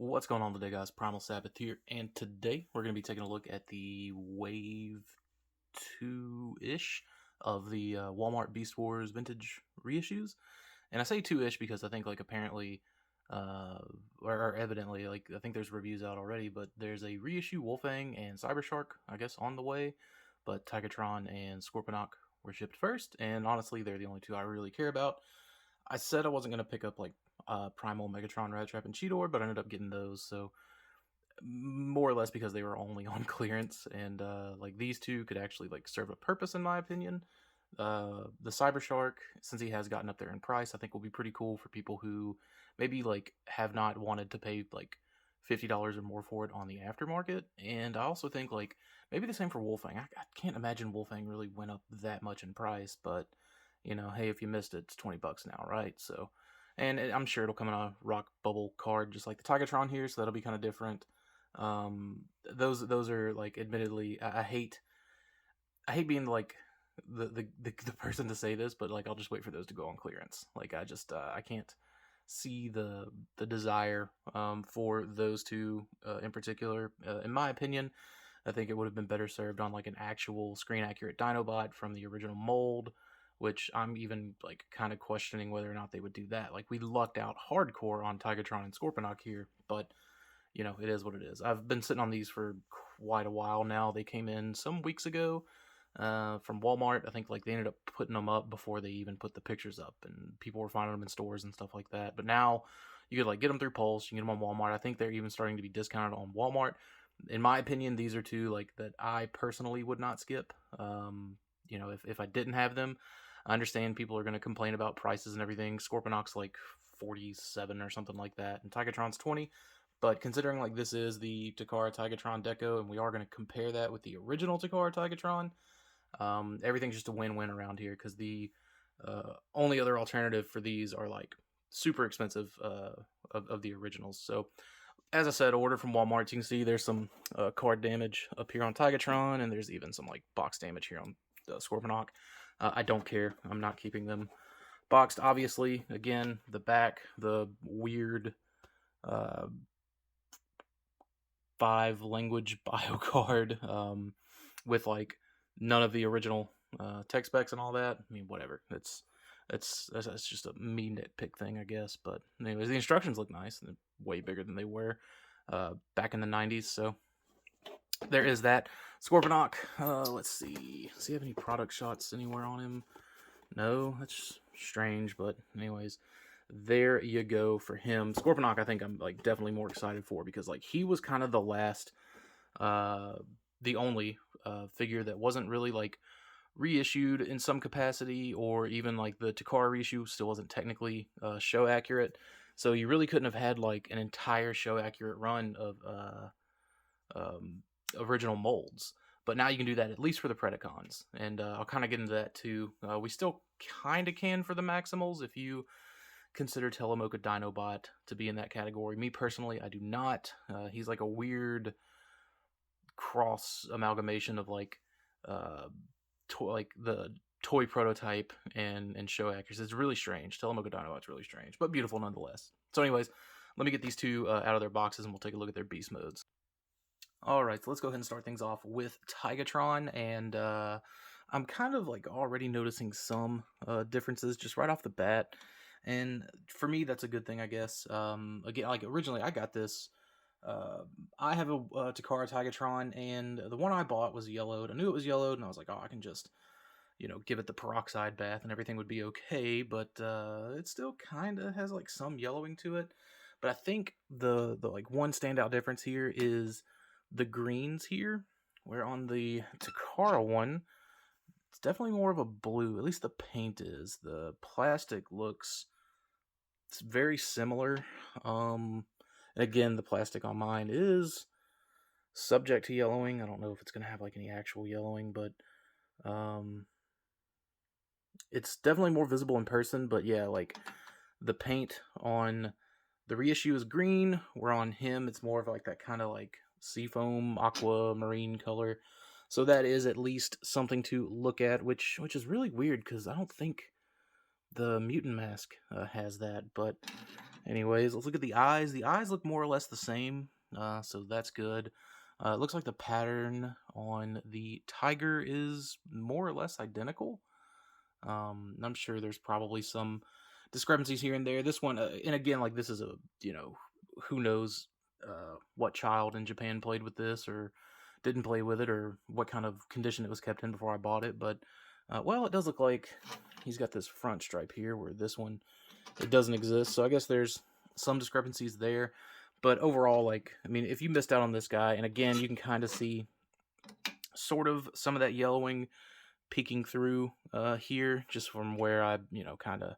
What's going on today, guys? Primal Sabbath here, and today we're going to be taking a look at the Wave 2-ish of the Walmart Beast Wars vintage reissues. And I say 2-ish because I think, apparently, or evidently, I think there's reviews out already, but there's a reissue Wolfang and Cybershark, I guess, on the way. But Tigatron and Scorponok were shipped first, and honestly, they're the only two I really care about. I said I wasn't going to pick up, Primal, Megatron, Rat Trap, and Cheetor, but I ended up getting those, so more or less because they were only on clearance, and these two could actually serve a purpose in my opinion. The Cybershark, since he has gotten up there in price, I think will be pretty cool for people who maybe have not wanted to pay $50 or more for it on the aftermarket. And I also think maybe the same for Wolfang. I can't imagine Wolfang really went up that much in price, but hey, if you missed it, it's $20 now, right? So, and I'm sure it'll come in a rock bubble card, just like the Tigertron here, so that'll be kind of different. Those are admittedly, I hate being the person to say this, but I'll just wait for those to go on clearance. I can't see the desire for those two in particular. In my opinion, I think it would have been better served on an actual screen accurate Dinobot from the original mold, which I'm even kind of questioning whether or not they would do that. We lucked out hardcore on Tigertron and Scorponok here, but it is what it is. I've been sitting on these for quite a while now. They came in some weeks ago from Walmart. I think they ended up putting them up before they even put the pictures up, and people were finding them in stores and stuff like that. But now you could get them through Pulse, you can get them on Walmart. I think they're even starting to be discounted on Walmart. In my opinion, these are two that I personally would not skip. If I didn't have them, I understand people are going to complain about prices and everything. Scorponok's 47 or something like that, and Tigatron's 20. But considering this is the Takara Tigatron Deco, and we are going to compare that with the original Takara Tigatron, everything's just a win-win around here, because the only other alternative for these are super expensive of the originals. So as I said, order from Walmart. You can see there's some card damage up here on Tigatron, and there's even some box damage here on Scorponok. I don't care. I'm not keeping them boxed, obviously. Again, the back, the weird 5-language bio card with none of the original tech specs and all that. I mean, whatever. That's just a me nitpick thing, I guess. But anyways, the instructions look nice, and they're way bigger than they were back in the 90s. So there is that. Scorponok, let's see. Does he have any product shots anywhere on him? No, that's strange, but anyways, there you go for him. Scorponok, I think I'm definitely more excited for, because he was kind of the last, the only figure that wasn't really reissued in some capacity, or even the Takara reissue still wasn't technically show accurate. So you really couldn't have had an entire show accurate run of original molds. But now you can do that, at least for the Predacons, and I'll kind of get into that too. We still kind of can for the Maximals, if you consider Telemoka Dinobot to be in that category. Me personally, I do not. He's a weird cross amalgamation of the toy prototype and show accuracy. It's really strange. Telemoka Dinobot's really strange, but beautiful nonetheless. So anyways, let me get these two out of their boxes, and we'll take a look at their beast modes. Alright, so let's go ahead and start things off with Tigatron, and I'm kind of already noticing some differences just right off the bat, and for me that's a good thing, I guess. Again, originally I got this, I have a Takara Tigatron, and the one I bought was yellowed. I knew it was yellowed, and I was like, oh, I can just give it the peroxide bath and everything would be okay, but it still kind of has some yellowing to it. But I think the one standout difference here is the greens here, where on the Takara one, it's definitely more of a blue. At least the paint is. The plastic looks, it's very similar. And again, the plastic on mine is subject to yellowing. I don't know if it's going to have any actual yellowing, but it's definitely more visible in person. But yeah, the paint on the reissue is green, where on him it's more of that kind of seafoam, aquamarine color. So that is at least something to look at, which is really weird, because I don't think the Mutant Mask has that. But Anyways, let's look at the eyes. The eyes look more or less the same, so that's good. It looks like the pattern on the tiger is more or less identical. I'm sure there's probably some discrepancies here and there. This one, and again, like this is a, who knows what child in Japan played with this or didn't play with it, or what kind of condition it was kept in before I bought it. But well, it does look like he's got this front stripe here, where this one, it doesn't exist. So I guess there's some discrepancies there. But overall, like, I mean, if you missed out on this guy, and again, you can kind of see sort of some of that yellowing peeking through here, just from where I, kind of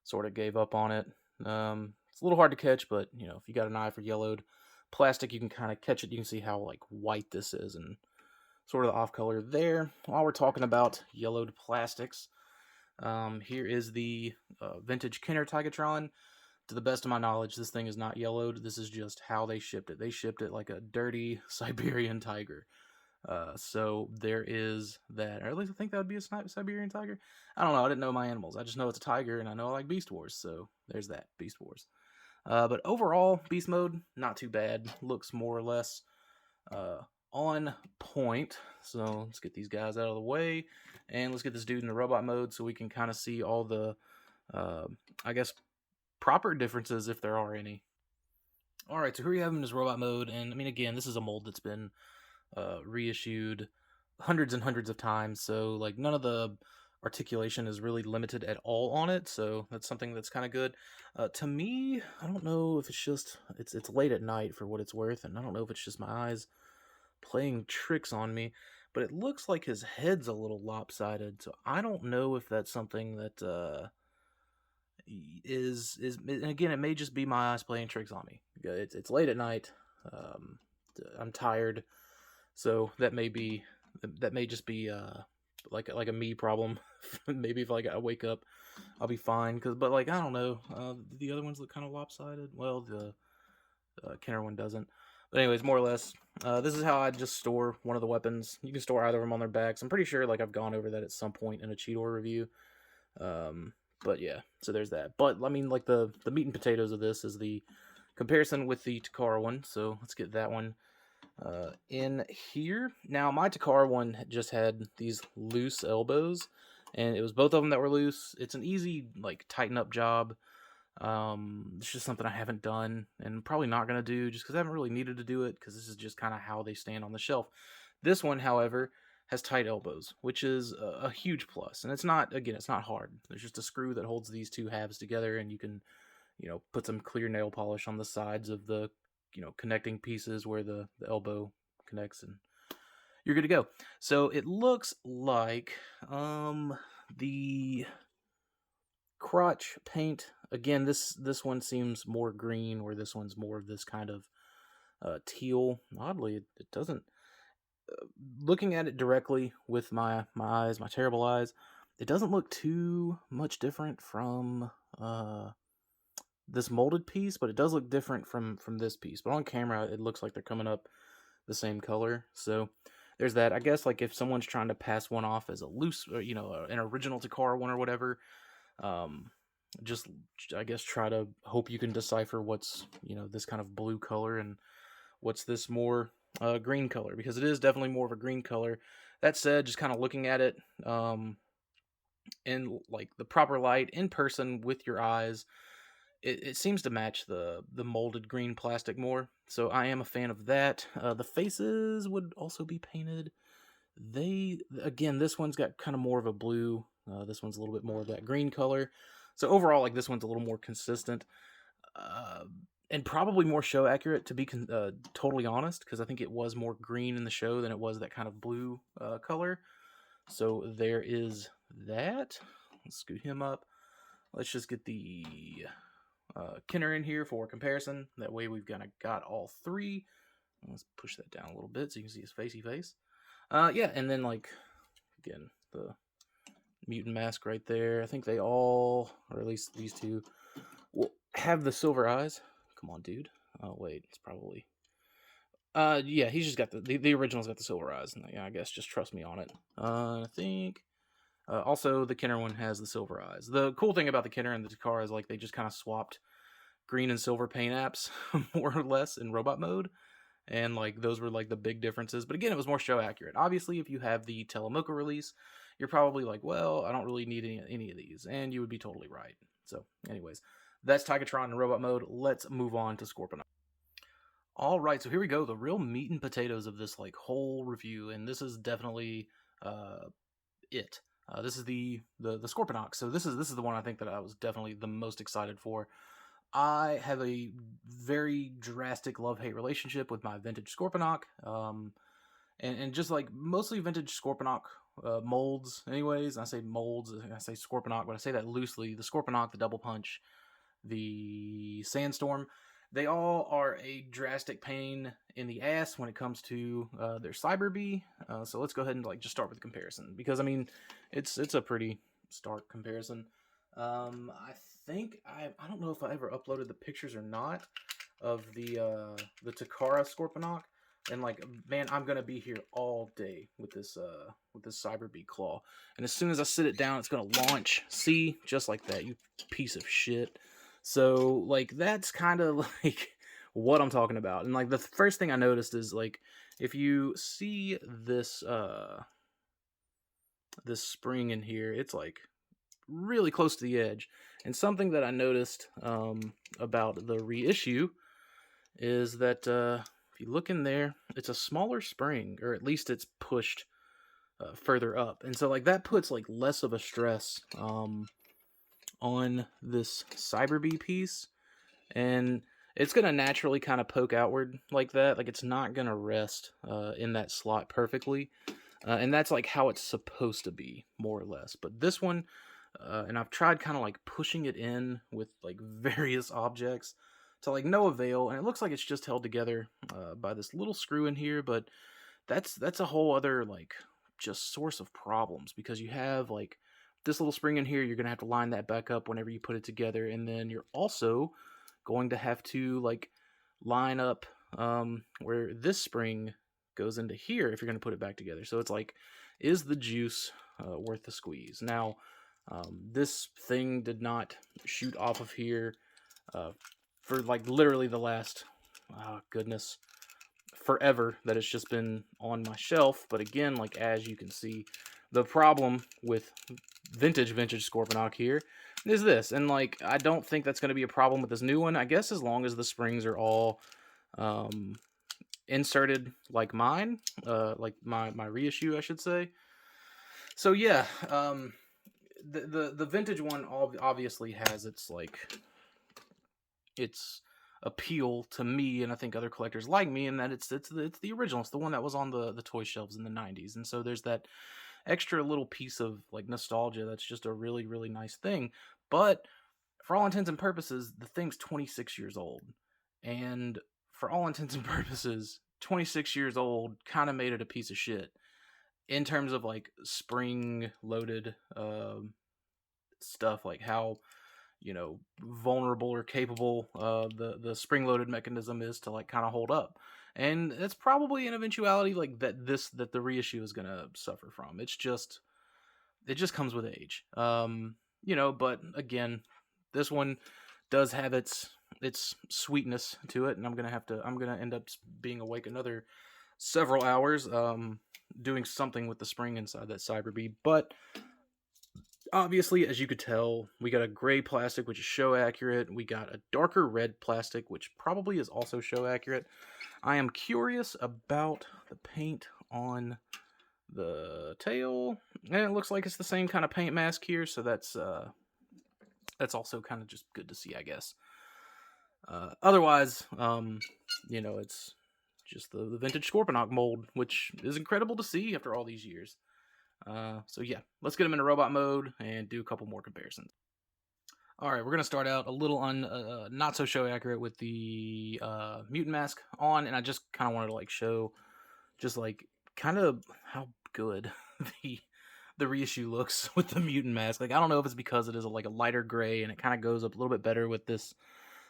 sort of gave up on it. It's a little hard to catch, but, if you got an eye for yellowed plastic, you can kind of catch it. You can see how, like, white this is and sort of the off color there. While we're talking about yellowed plastics, here is the vintage Kenner Tigatron. To the best of my knowledge, this thing is not yellowed. This is just how they shipped it. They shipped it like a dirty Siberian tiger. So there is that. Or at least I think that would be a Siberian tiger. I don't know. I didn't know my animals. I just know it's a tiger, and I know I like Beast Wars. So there's that, Beast Wars. But overall, Beast Mode, not too bad. Looks more or less on point. So let's get these guys out of the way, and let's get this dude in the robot mode so we can kind of see all the, I guess, proper differences, if there are any. Alright, so here you have him in his robot mode, and I mean, again, this is a mold that's been reissued hundreds and hundreds of times, so like none of the articulation is really limited at all on it, so that's something that's kind of good. To me, I don't know if it's just, it's late at night for what it's worth, and I don't know if it's just my eyes playing tricks on me, but it looks like his head's a little lopsided, so I don't know if that's something that is and again, it may just be my eyes playing tricks on me. It's late at night. I'm tired, so that may just be like a me problem. Maybe if like I wake up, I'll be fine. But like, I don't know. The other ones look kind of lopsided. Well, the Kenner one doesn't. But anyways, more or less, this is how I just store one of the weapons. You can store either of them on their backs. I'm pretty sure like I've gone over that at some point in a Cheetor review. But yeah, so there's that. But I mean, like the meat and potatoes of this is the comparison with the Takara one. So let's get that one in here. Now my Takara one just had these loose elbows, and it was both of them that were loose. It's an easy like tighten up job. It's just something I haven't done, and probably not gonna do, just because I haven't really needed to do it, because this is just kind of how they stand on the shelf. This one, however, has tight elbows, which is a huge plus. And it's not, again, it's not hard. There's just a screw that holds these two halves together, and you can, put some clear nail polish on the sides of the, connecting pieces where the elbow connects, and you're good to go. So it looks like the Crotch Paint, again, this one seems more green, where this one's more of this kind of teal. Oddly, it doesn't, looking at it directly with my eyes, my terrible eyes, it doesn't look too much different from this molded piece, but it does look different from this piece. But on camera, it looks like they're coming up the same color. So there's that. I guess like if someone's trying to pass one off as a loose, or, an original Takara one or whatever, just I guess try to hope you can decipher what's this kind of blue color and what's this more green color, because it is definitely more of a green color. That said, just kind of looking at it in like the proper light in person with your eyes, it seems to match the molded green plastic more. So I am a fan of that. The faces would also be painted. Again, this one's got kind of more of a blue. This one's a little bit more of that green color. So overall, like this one's a little more consistent. And probably more show accurate, to be totally honest, because I think it was more green in the show than it was that kind of blue color. So there is that. Let's scoot him up. Let's just get the Kenner in here for comparison. That way we've kind of got all three. Let's push that down a little bit so you can see his facey face. Yeah, and then like, again, the Mutant Mask right there. I think they all, or at least these two, will have the silver eyes. Come on, dude. Oh, wait. It's probably... yeah, he's just got the original's got the silver eyes. And yeah, I guess just trust me on it. I think... also, the Kenner one has the silver eyes. The cool thing about the Kenner and the Takara is, like, they just kind of swapped green and silver paint apps, more or less, in robot mode. And like those were like the big differences. But again, it was more show accurate. Obviously, if you have the Telemoka release, you're probably like, well, I don't really need any of these. And you would be totally right. So anyways, that's Tigatron in robot mode. Let's move on to Scorponok. All right, so here we go, the real meat and potatoes of this like whole review, and this is definitely it. This is the Scorponok. So this is the one I think that I was definitely the most excited for. I have a very drastic love-hate relationship with my vintage Scorponok, and just like mostly vintage Scorponok molds. Anyways, I say molds, I say Scorponok, but I say that loosely. The Scorponok, the Double Punch, the Sandstorm, they all are a drastic pain in the ass when it comes to their Cyber Bee. So let's go ahead and like just start with the comparison, because I mean, it's a pretty stark comparison. I think I don't know if I ever uploaded the pictures or not of the Takara Scorponok, and like, man, I'm gonna be here all day with this Cyber Bee claw, and as soon as I sit it down, it's gonna launch. See, just like that, you piece of shit. So like that's kind of like what I'm talking about. And like the first thing I noticed is like if you see this this spring in here, it's like really close to the edge. And something that I noticed about the reissue is that if you look in there, it's a smaller spring, or at least it's pushed further up. And so like that puts like less of a stress on this Cyber Bee piece, and it's going to naturally kind of poke outward like that. Like it's not going to rest in that slot perfectly. And that's like how it's supposed to be, more or less. But this one, and I've tried kind of like pushing it in with like various objects to like no avail, and it looks like it's just held together by this little screw in here. But that's a whole other like just source of problems, because you have like this little spring in here, you're gonna have to line that back up whenever you put it together, and then you're also going to have to like line up where this spring goes into here if you're going to put it back together. So it's like, is the juice worth the squeeze? Now, this thing did not shoot off of here for like literally the last, oh goodness, forever that it's just been on my shelf. But again, like as you can see, the problem with vintage Scorponok here is this, and like I don't think that's going to be a problem with this new one, I guess, as long as the springs are all inserted like mine, like my reissue, I should say. So yeah, the vintage one obviously has its like its appeal to me, and I think other collectors like me, in that it's the original. It's the one that was on the toy shelves in the 90s, and so there's that extra little piece of like nostalgia that's just a really, really nice thing. But for all intents and purposes, the thing's 26 years old, and for all intents and purposes, 26 years old kind of made it a piece of shit in terms of like spring loaded stuff, like how, you know, vulnerable or capable the spring loaded mechanism is to like kind of hold up. And it's probably an eventuality like that the reissue is gonna suffer from. It just comes with age. You know, but again, this one does have its sweetness to it, and I'm gonna end up being awake another several hours doing something with the spring inside that Cyber Bee. But obviously, as you could tell, we got a gray plastic, which is show accurate. We got a darker red plastic, which probably is also show accurate. I am curious about the paint on the tail, and it looks like it's the same kind of paint mask here, so that's also kind of just good to see, I guess. Otherwise, you know, it's just the vintage Scorponok mold, which is incredible to see after all these years. So yeah, let's get them into robot mode and do a couple more comparisons. All right, we're gonna start out a little not so show accurate with the Mutant Mask on, and I just kind of wanted to like show just like kind of how good the reissue looks with the Mutant Mask. Like I don't know if it's because it is like a lighter gray and it kind of goes up a little bit better with this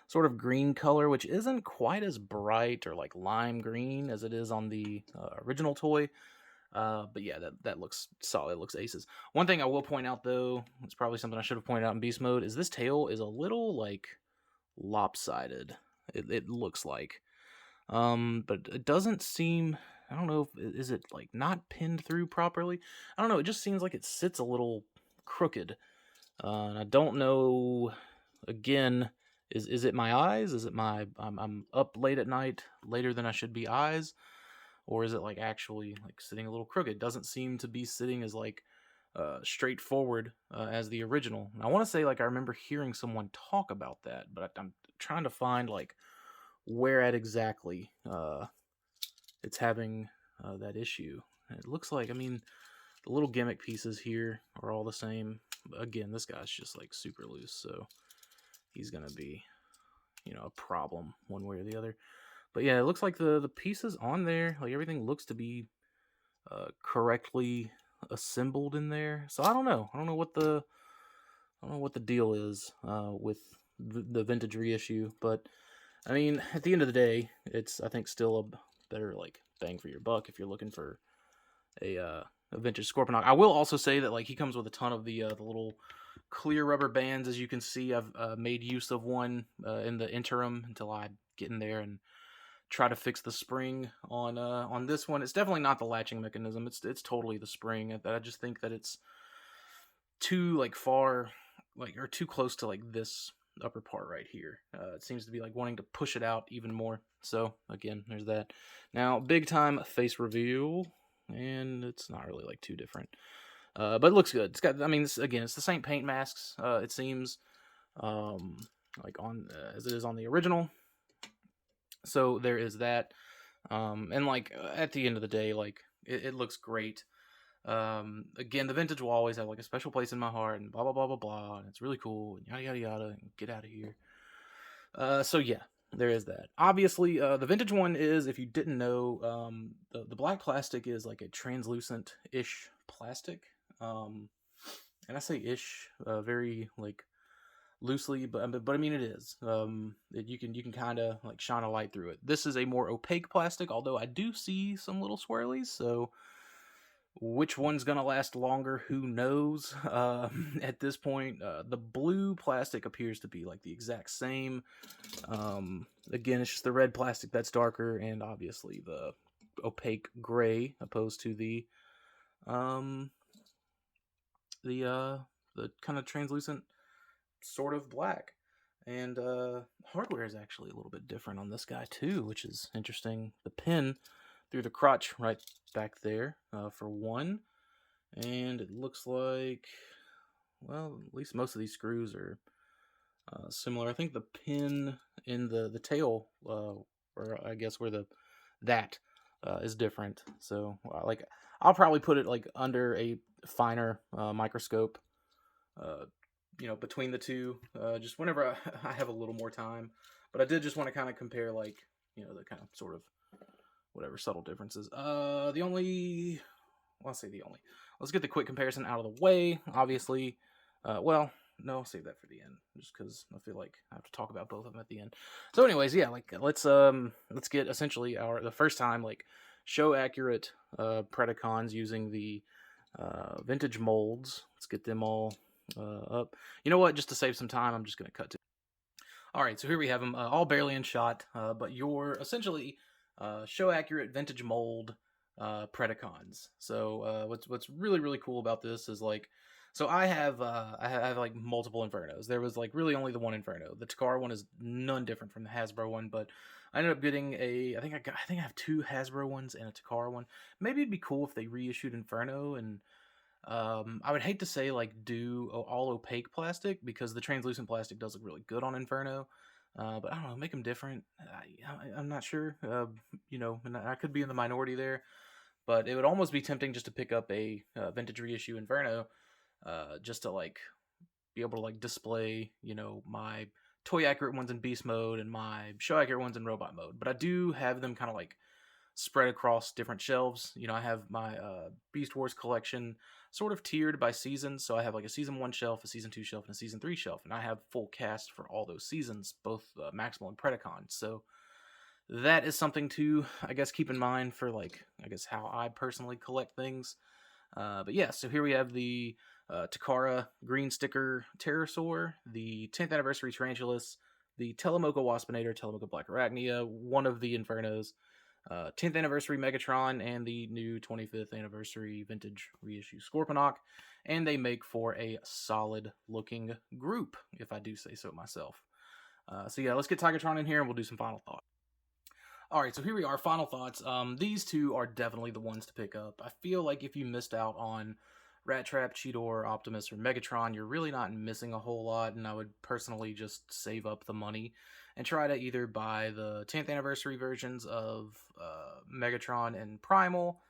sort of green color, which isn't quite as bright or like lime green as it is on the original toy. But yeah, that looks solid. It looks aces. One thing I will point out, though, it's probably something I should have pointed out in beast mode, is this tail is a little like lopsided. It looks like, but it doesn't seem. I don't know. Is it like not pinned through properly? I don't know. It just seems like it sits a little crooked. And I don't know. Again, is it my eyes? Is it my I'm up late at night, later than I should be eyes, or is it like actually like sitting a little crooked? Doesn't seem to be sitting as like straightforward as the original. And I want to say like I remember hearing someone talk about that, but I'm trying to find like where at exactly it's having that issue. And it looks like, I mean, the little gimmick pieces here are all the same. But again, this guy's just like super loose, so he's gonna be, a problem one way or the other. But yeah, it looks like the pieces on there, like everything looks to be correctly assembled in there. So I don't know. I don't know what the deal is with the vintage reissue, but I mean, at the end of the day, it's I think still a better like bang for your buck if you're looking for a vintage Scorponok. I will also say that like he comes with a ton of the little clear rubber bands. As you can see, I've made use of one in the interim until I get in there and try to fix the spring on this one. It's definitely not the latching mechanism. It's totally the spring. I just think that it's too like far, like or too close to like this upper part right here. It seems to be like wanting to push it out even more. So again, there's that. Now, big time face reveal, and it's not really like too different, but it looks good. It's got, I mean, again, it's the same paint masks. It seems like on as it is on the original. So there is that. And like at the end of the day, like it looks great. Again, the vintage will always have like a special place in my heart, and blah blah blah blah blah, and it's really cool, and yada yada yada, and get out of here. So yeah, there is that. Obviously, the vintage one is, if you didn't know, the black plastic is like a translucent-ish plastic. And I say ish, very like loosely, but I mean it is. You can kind of like shine a light through it. This is a more opaque plastic, although I do see some little swirlies. So which one's gonna last longer? Who knows? At this point, the blue plastic appears to be like the exact same. Again, it's just the red plastic that's darker, and obviously the opaque gray opposed to the kind of translucent sort of black. And hardware is actually a little bit different on this guy too, which is interesting. The pin through the crotch right back there for one, and it looks like, well, at least most of these screws are similar. I think the pin in the tail, or I guess where that is different. So like I'll probably put it like under a finer microscope, between the two, just whenever I have a little more time. But I did just want to kind of compare, like, the kind of sort of whatever subtle differences. I'll say the only. Let's get the quick comparison out of the way. Obviously, well, no, I'll save that for the end, just because I feel like I have to talk about both of them at the end. So, anyways, yeah, like let's get essentially the first time like show accurate Predacons using the vintage molds. Let's get them all up. You know what? Just to save some time, I'm just going to cut to. All right, so here we have them, all barely in shot, but you're essentially show accurate vintage mold Predacons. So what's really really cool about this is like, so I have like multiple Infernos. There was like really only the one Inferno. The Takara one is none different from the Hasbro one, but I ended up getting I think I have two Hasbro ones and a Takara one. Maybe it'd be cool if they reissued Inferno, and I would hate to say like do all opaque plastic, because the translucent plastic does look really good on Inferno. But I don't know, make them different. I'm not sure. And I could be in the minority there, but it would almost be tempting just to pick up a vintage reissue Inferno, just to like be able to like display, my toy accurate ones in beast mode and my show accurate ones in robot mode. But I do have them kind of like spread across different shelves. I have my Beast Wars collection sort of tiered by season. So I have like a season 1 shelf, a season 2 shelf, and a season 3 shelf. And I have full cast for all those seasons, both Maximal and Predacon. So that is something to, I guess, keep in mind for like, I guess, how I personally collect things. But yeah, so here we have the Takara green sticker Pterosaur, the 10th anniversary Tarantulas, the Telemoka Waspinator, Telemoka Black Arachnia, one of the Infernos, 10th anniversary Megatron, and the new 25th anniversary vintage reissue Scorponok. And they make for a solid looking group, if I do say so myself. So yeah, let's get Tigertron in here and we'll do some final thoughts. Alright, so here we are, final thoughts. These two are definitely the ones to pick up. I feel like if you missed out on Rat Trap, Cheetor, Optimus, or Megatron, you're really not missing a whole lot, and I would personally just save up the money and try to either buy the 10th anniversary versions of Megatron and Primal.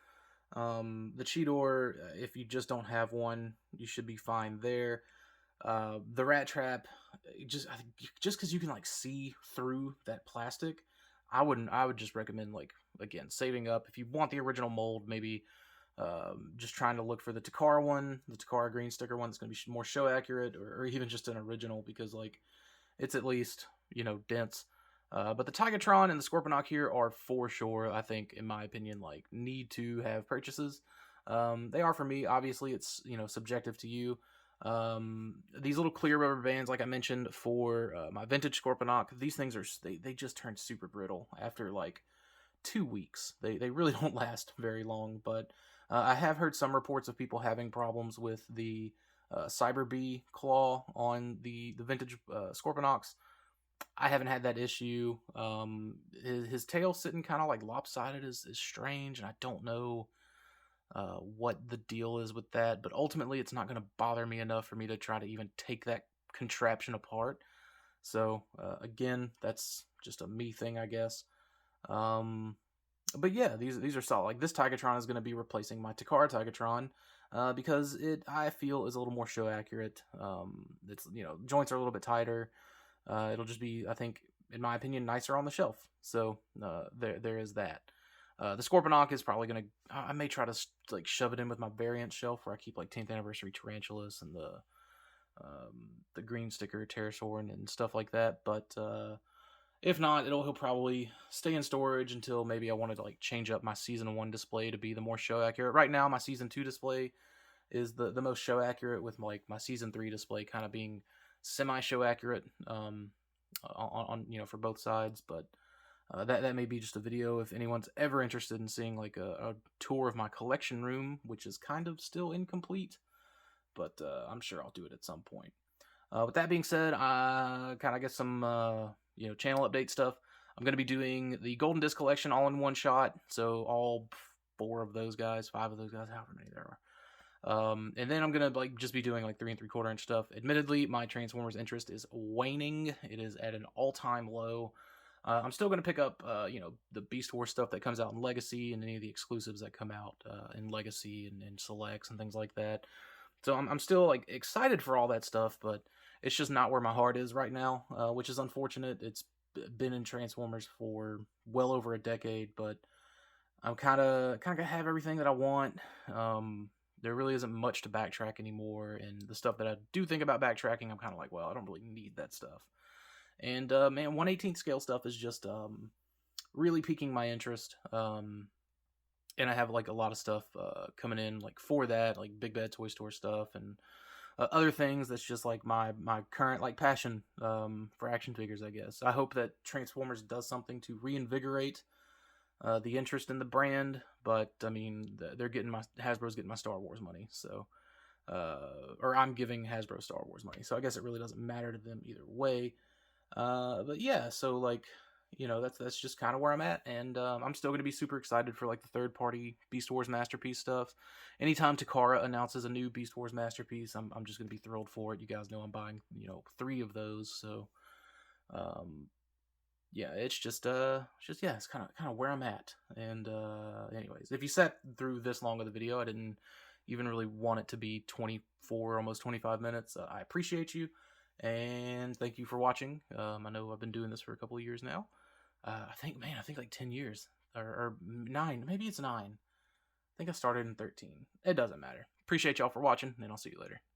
The Cheetor, if you just don't have one, you should be fine there. The Rat Trap, just because you can like see through that plastic, I would just recommend, like, again, saving up. If you want the original mold, maybe just trying to look for the Takara one, the Takara green sticker one that's going to be more show accurate, or even just an original, because like it's at least, you know, dense. But the Tigatron and the Scorponok here are for sure, I think, in my opinion, like, need to have purchases. They are for me. Obviously, it's, you know, subjective to you. These little clear rubber bands, like I mentioned, for my vintage Scorponok, these things are, they just turn super brittle after like 2 weeks. They really don't last very long, but I have heard some reports of people having problems with the Cyber Bee claw on the vintage Scorponoks. I haven't had that issue. His tail sitting kind of like lopsided is strange, and I don't know what the deal is with that, but ultimately it's not going to bother me enough for me to try to even take that contraption apart. So again, that's just a me thing, I guess. But yeah, these are solid. Like, this Tigertron is going to be replacing my Takara Tigertron because it, I feel, is a little more show accurate. It's, you know, joints are a little bit tighter. It'll just be, I think, in my opinion, nicer on the shelf. So there is that. The Scorponok is probably going to, I may try to like shove it in with my variant shelf where I keep like 10th anniversary Tarantulas and the green sticker Pterosaur and stuff like that. But if not, he'll probably stay in storage until maybe I wanted to like change up my season 1 display to be the more show accurate. Right now, my season 2 display is the most show accurate, with like my season 3 display kind of being semi show accurate on you know, for both sides. But that may be just a video if anyone's ever interested in seeing like a tour of my collection room, which is kind of still incomplete, but I'm sure I'll do it at some point. With that being said, I kind of get some you know, channel update stuff. I'm going to be doing the Golden Disc collection all in one shot, so all 4 of those guys, 5 of those guys, however many there are. And then I'm gonna like just be doing like 3 3/4 inch stuff. Admittedly, my Transformers interest is waning. It is at an all-time low. I'm still gonna pick up you know, the Beast Wars stuff that comes out in Legacy, and any of the exclusives that come out in Legacy and Selects and things like that. So I'm still like excited for all that stuff, but it's just not where my heart is right now, which is unfortunate. It's been in Transformers for well over a decade, but I'm kind of have everything that I want. There really isn't much to backtrack anymore, and the stuff that I do think about backtracking, I'm kind of like, well, I don't really need that stuff. And man, 1/18 scale stuff is just really piquing my interest. And I have like a lot of stuff coming in like for that, like Big Bad Toy Store stuff and other things. That's just like my current like passion for action figures, I guess. I hope that Transformers does something to reinvigorate the interest in the brand, but I mean, they're getting Hasbro's getting my Star Wars money, so or I'm giving Hasbro Star Wars money, so I guess it really doesn't matter to them either way. But yeah, so like, you know, that's just kind of where I'm at, and I'm still gonna be super excited for like the third party Beast Wars Masterpiece stuff. Anytime Takara announces a new Beast Wars Masterpiece, I'm just gonna be thrilled for it. You guys know I'm buying, you know, 3 of those, so yeah, it's just yeah, it's kind of where I'm at. And anyways, if you sat through this long of the video, I didn't even really want it to be 24, almost 25 minutes. I appreciate you, and thank you for watching. I know I've been doing this for a couple of years now. I think like 10 years or 9, maybe it's 9. I think I started in 13. It doesn't matter. Appreciate y'all for watching, and I'll see you later.